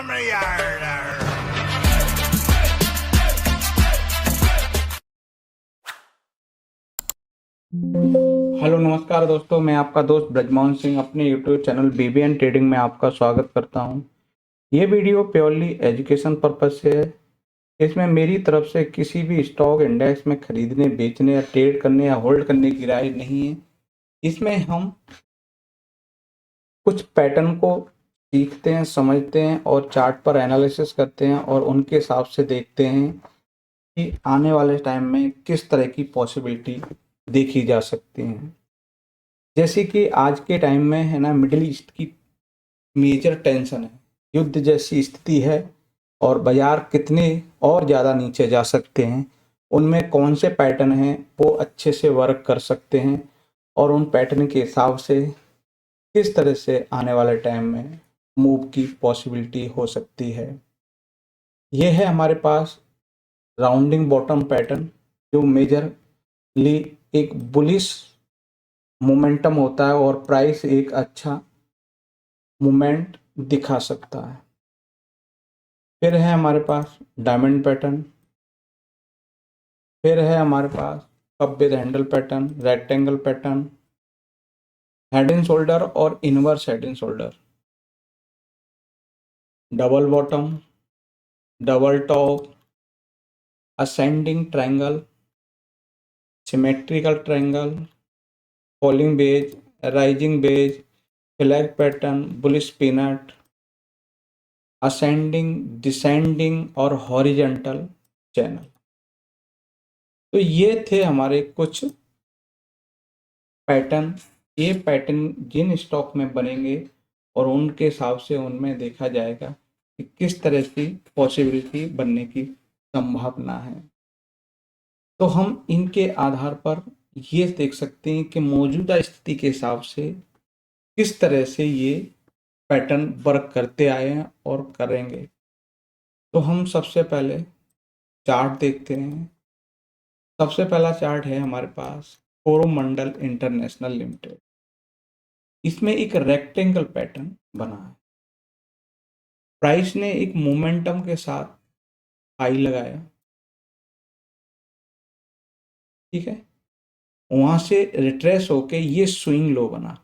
Hello नमस्कार दोस्तों, मैं आपका दोस्त ब्रजमोहन सिंह अपने यूट्यूब चैनल बीबीएन ट्रेडिंग में आपका स्वागत करता हूं। ये वीडियो प्योरली एजुकेशन पर्पज से है। इसमें मेरी तरफ से किसी भी स्टॉक इंडेक्स में खरीदने, बेचने या ट्रेड करने या होल्ड करने की राय नहीं है। इसमें हम कुछ पैटर्न को सीखते हैं, समझते हैं और चार्ट पर एनालिसिस करते हैं और उनके हिसाब से देखते हैं कि आने वाले टाइम में किस तरह की पॉसिबिलिटी देखी जा सकती हैं। जैसे कि आज के टाइम में है ना, मिडिल ईस्ट की मेजर टेंशन है, युद्ध जैसी स्थिति है और बाजार कितने और ज़्यादा नीचे जा सकते हैं, उनमें कौन से पैटर्न हैं वो अच्छे से वर्क कर सकते हैं और उन पैटर्न के हिसाब से किस तरह से आने वाले टाइम में मूव की पॉसिबिलिटी हो सकती है। यह है हमारे पास राउंडिंग बॉटम पैटर्न, जो मेजरली एक बुलिश मोमेंटम होता है और प्राइस एक अच्छा मूवमेंट दिखा सकता है। फिर है हमारे पास डायमंड पैटर्न, फिर है हमारे पास cup with handle pattern, rectangle pattern, head and shoulder और inverse head and shoulder, double bottom, double top, ascending triangle, symmetrical triangle, falling wedge, rising wedge, flag pattern, bullish pennant, ascending, descending और horizontal channel. तो ये थे हमारे कुछ pattern. ये pattern जिन stock में बनेंगे और उनके हिसाब से उनमें देखा जाएगा कि किस तरह की पॉसिबिलिटी बनने की संभावना है। तो हम इनके आधार पर ये देख सकते हैं कि मौजूदा स्थिति के हिसाब से किस तरह से ये पैटर्न वर्क करते आए हैं और करेंगे। तो हम सबसे पहले चार्ट देखते हैं। सबसे पहला चार्ट है हमारे पास कोरोमंडल इंटरनेशनल लिमिटेड। इसमें एक रेक्टेंगल पैटर्न बना है। प्राइस ने एक मोमेंटम के साथ हाई लगाया, ठीक है, वहां से रिट्रेस होके ये स्विंग लो बना,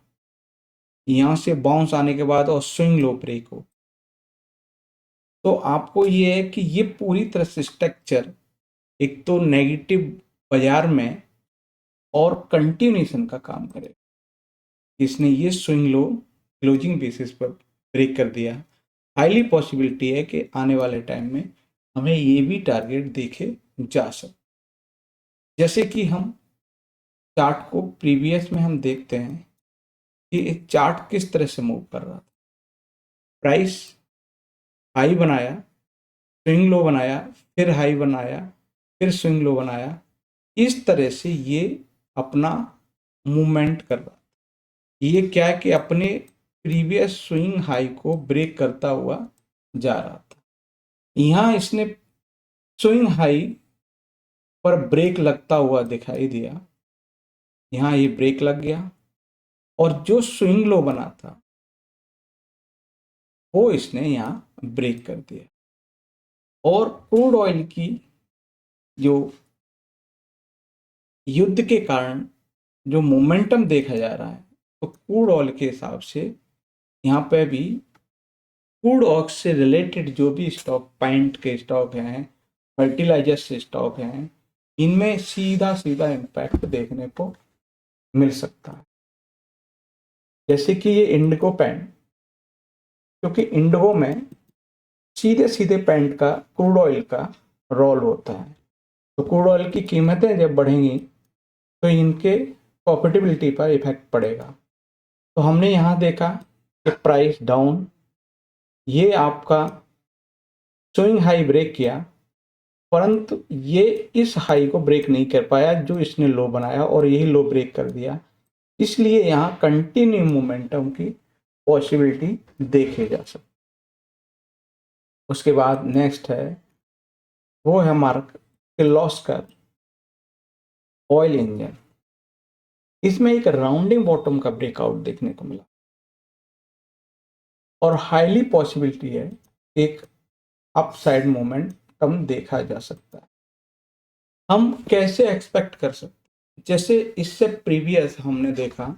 यहां से बाउंस आने के बाद और स्विंग लो ब्रेक हो। तो आपको ये है कि ये पूरी तरह से स्ट्रक्चर एक तो नेगेटिव बाजार में और कंटिन्यूएशन का काम करेगा। इसने ये स्विंग लो क्लोजिंग बेसिस पर ब्रेक कर दिया। हाईली पॉसिबिलिटी है कि आने वाले टाइम में हमें ये भी टारगेट देखे जा सकते। जैसे कि हम चार्ट को प्रीवियस में हम देखते हैं कि एक चार्ट किस तरह से मूव कर रहा था। प्राइस हाई बनाया, स्विंग लो बनाया, फिर हाई बनाया, फिर स्विंग लो बनाया। इस तरह से ये अपना मूवमेंट कर रहा। ये क्या है कि अपने प्रीवियस स्विंग हाई को ब्रेक करता हुआ जा रहा था। यहाँ इसने स्विंग हाई पर ब्रेक लगता हुआ दिखाई दिया, यहाँ ये ब्रेक लग गया और जो स्विंग लो बना था वो इसने यहाँ ब्रेक कर दिया। और क्रूड ऑयल की जो युद्ध के कारण जो मोमेंटम देखा जा रहा है, तो क्रूड ऑयल के हिसाब से यहाँ पे भी क्रूड ऑयल से रिलेटेड जो भी स्टॉक, पेंट के स्टॉक हैं, फर्टिलाइजर से स्टॉक हैं, इनमें सीधा सीधा इम्पैक्ट देखने को मिल सकता है। जैसे कि ये इंडिगो पेंट, क्योंकि इंडिगो में सीधे सीधे पेंट का क्रूड ऑयल का रोल होता है, तो क्रूड ऑयल की कीमतें जब बढ़ेंगी तो इनके प्रॉफिटेबिलिटी पर इफेक्ट पड़ेगा। तो हमने यहाँ देखा कि प्राइस डाउन, ये आपका स्विंग हाई ब्रेक किया, परंतु ये इस हाई को ब्रेक नहीं कर पाया जो इसने लो बनाया और यही लो ब्रेक कर दिया। इसलिए यहाँ कंटिन्यू मोमेंटम की पॉसिबिलिटी देखे जा सकती। उसके बाद नेक्स्ट है, वो है हमारा किर्लोस्कर ऑयल इंजन। इसमें एक राउंडिंग बॉटम का ब्रेकआउट देखने को मिला और हाईली पॉसिबिलिटी है एक अपसाइड मोमेंटम देखा जा सकता है। हम कैसे एक्सपेक्ट कर सकते हैं? जैसे इससे प्रीवियस हमने देखा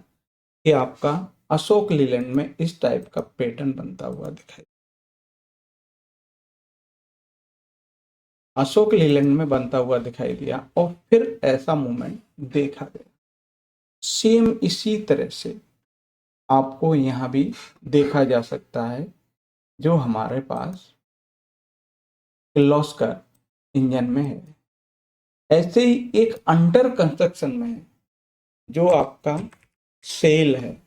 कि आपका अशोक लीलैंड में इस टाइप का पैटर्न बनता हुआ दिखाई, अशोक लीलैंड में बनता हुआ दिखाई दिया और फिर ऐसा मूवमेंट देखा गया। सेम इसी तरह से आपको यहाँ भी देखा जा सकता है, जो हमारे पास किर्लोस्कर इंजन में है। ऐसे ही एक अंडर कंस्ट्रक्शन में है, जो आपका सेल है,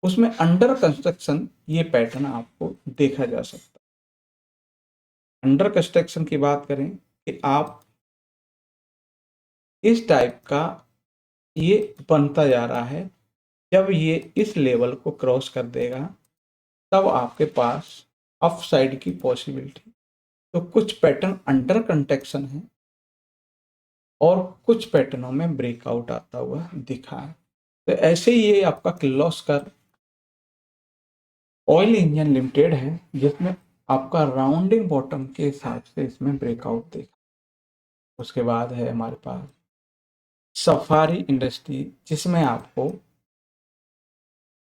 उसमें अंडर कंस्ट्रक्शन ये पैटर्न आपको देखा जा सकता है। अंडर कंस्ट्रक्शन की बात करें कि आप इस टाइप का ये बनता जा रहा है, जब ये इस लेवल को क्रॉस कर देगा तब आपके पास अप साइड की पॉसिबिलिटी। तो कुछ पैटर्न अंडर कंट्रैक्शन है और कुछ पैटर्नों में ब्रेकआउट आता हुआ दिखा है। तो ऐसे ही ये आपका किर्लोस्कर ऑयल इंजन लिमिटेड है, जिसमें आपका राउंडिंग बॉटम के हिसाब से इसमें ब्रेकआउट देखा। उसके बाद है हमारे पास सफारी इंडस्ट्री, जिसमें आपको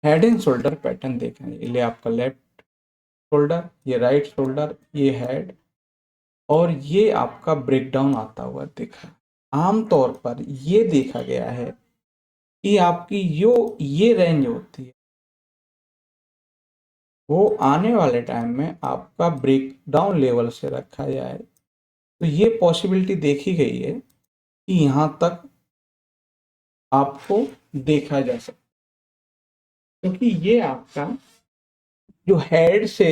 हेड एंड शोल्डर पैटर्न देखना है। ये आपका लेफ्ट शोल्डर, ये राइट शोल्डर, ये हेड और ये आपका ब्रेकडाउन आता हुआ दिखा। आमतौर पर ये देखा गया है कि आपकी जो ये रेंज होती है, वो आने वाले टाइम में आपका ब्रेकडाउन लेवल से रखा जाए। तो ये पॉसिबिलिटी देखी गई है कि यहाँ तक आपको देखा जा सकता है, क्योंकि ये आपका जो हेड से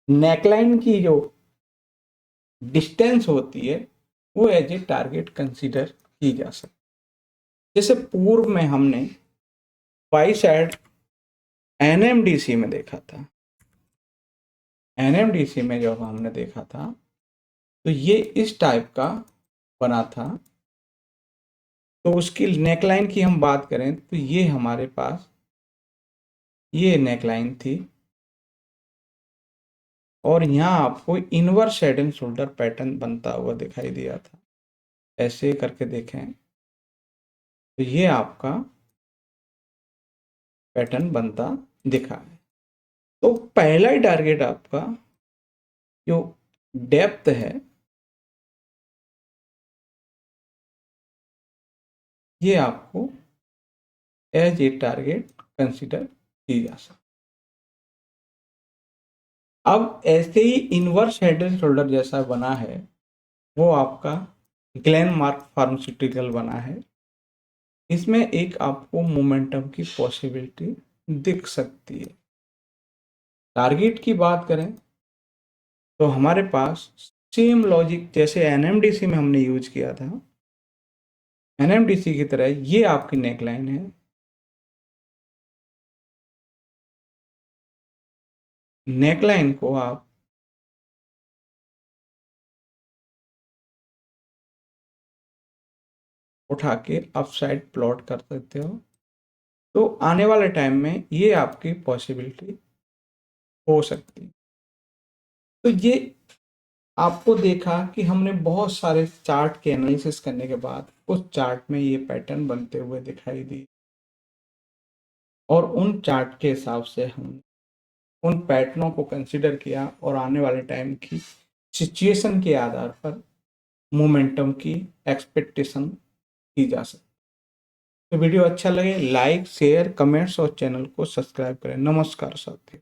नेकलाइन की जो डिस्टेंस होती है, वो एज ए टारगेट कंसीडर की जा सकती है। जैसे पूर्व में हमने बाई साइड एनएमडीसी में देखा था, एनएमडीसी में जब हमने देखा था तो ये इस टाइप का बना था। तो उसकी नेकलाइन की हम बात करें तो ये हमारे पास ये नेकलाइन थी और यहाँ आपको inverse head and shoulder pattern बनता हुआ दिखाई दिया था। ऐसे करके देखें तो ये आपका पैटर्न बनता दिखा है। तो पहला ही टारगेट आपका जो डेप्थ है, ये आपको एज ए टारगेट कंसीडर की जा सकती। अब ऐसे ही इनवर्स हेड एंड शोल्डर जैसा बना है, वो आपका ग्लेनमार्क फार्मास्यूटिकल बना है। इसमें एक आपको मोमेंटम की पॉसिबिलिटी दिख सकती है। टारगेट की बात करें तो हमारे पास सेम लॉजिक जैसे एनएमडीसी में हमने यूज किया था, एनएमडीसी की तरह ये आपकी नेकलाइन है। नेकलाइन को आप उठा के अप साइड प्लॉट कर सकते हो। तो आने वाले टाइम में ये आपकी पॉसिबिलिटी हो सकती है। तो ये आपको देखा कि हमने बहुत सारे चार्ट के एनालिसिस करने के बाद उस चार्ट में ये पैटर्न बनते हुए दिखाई दी और उन चार्ट के हिसाब से हम उन पैटर्नों को कंसिडर किया और आने वाले टाइम की सिचुएशन के आधार पर मोमेंटम की एक्सपेक्टेशन की जा सकती है। तो वीडियो अच्छा लगे लाइक शेयर कमेंट्स और चैनल को सब्सक्राइब करें। नमस्कार साथियों।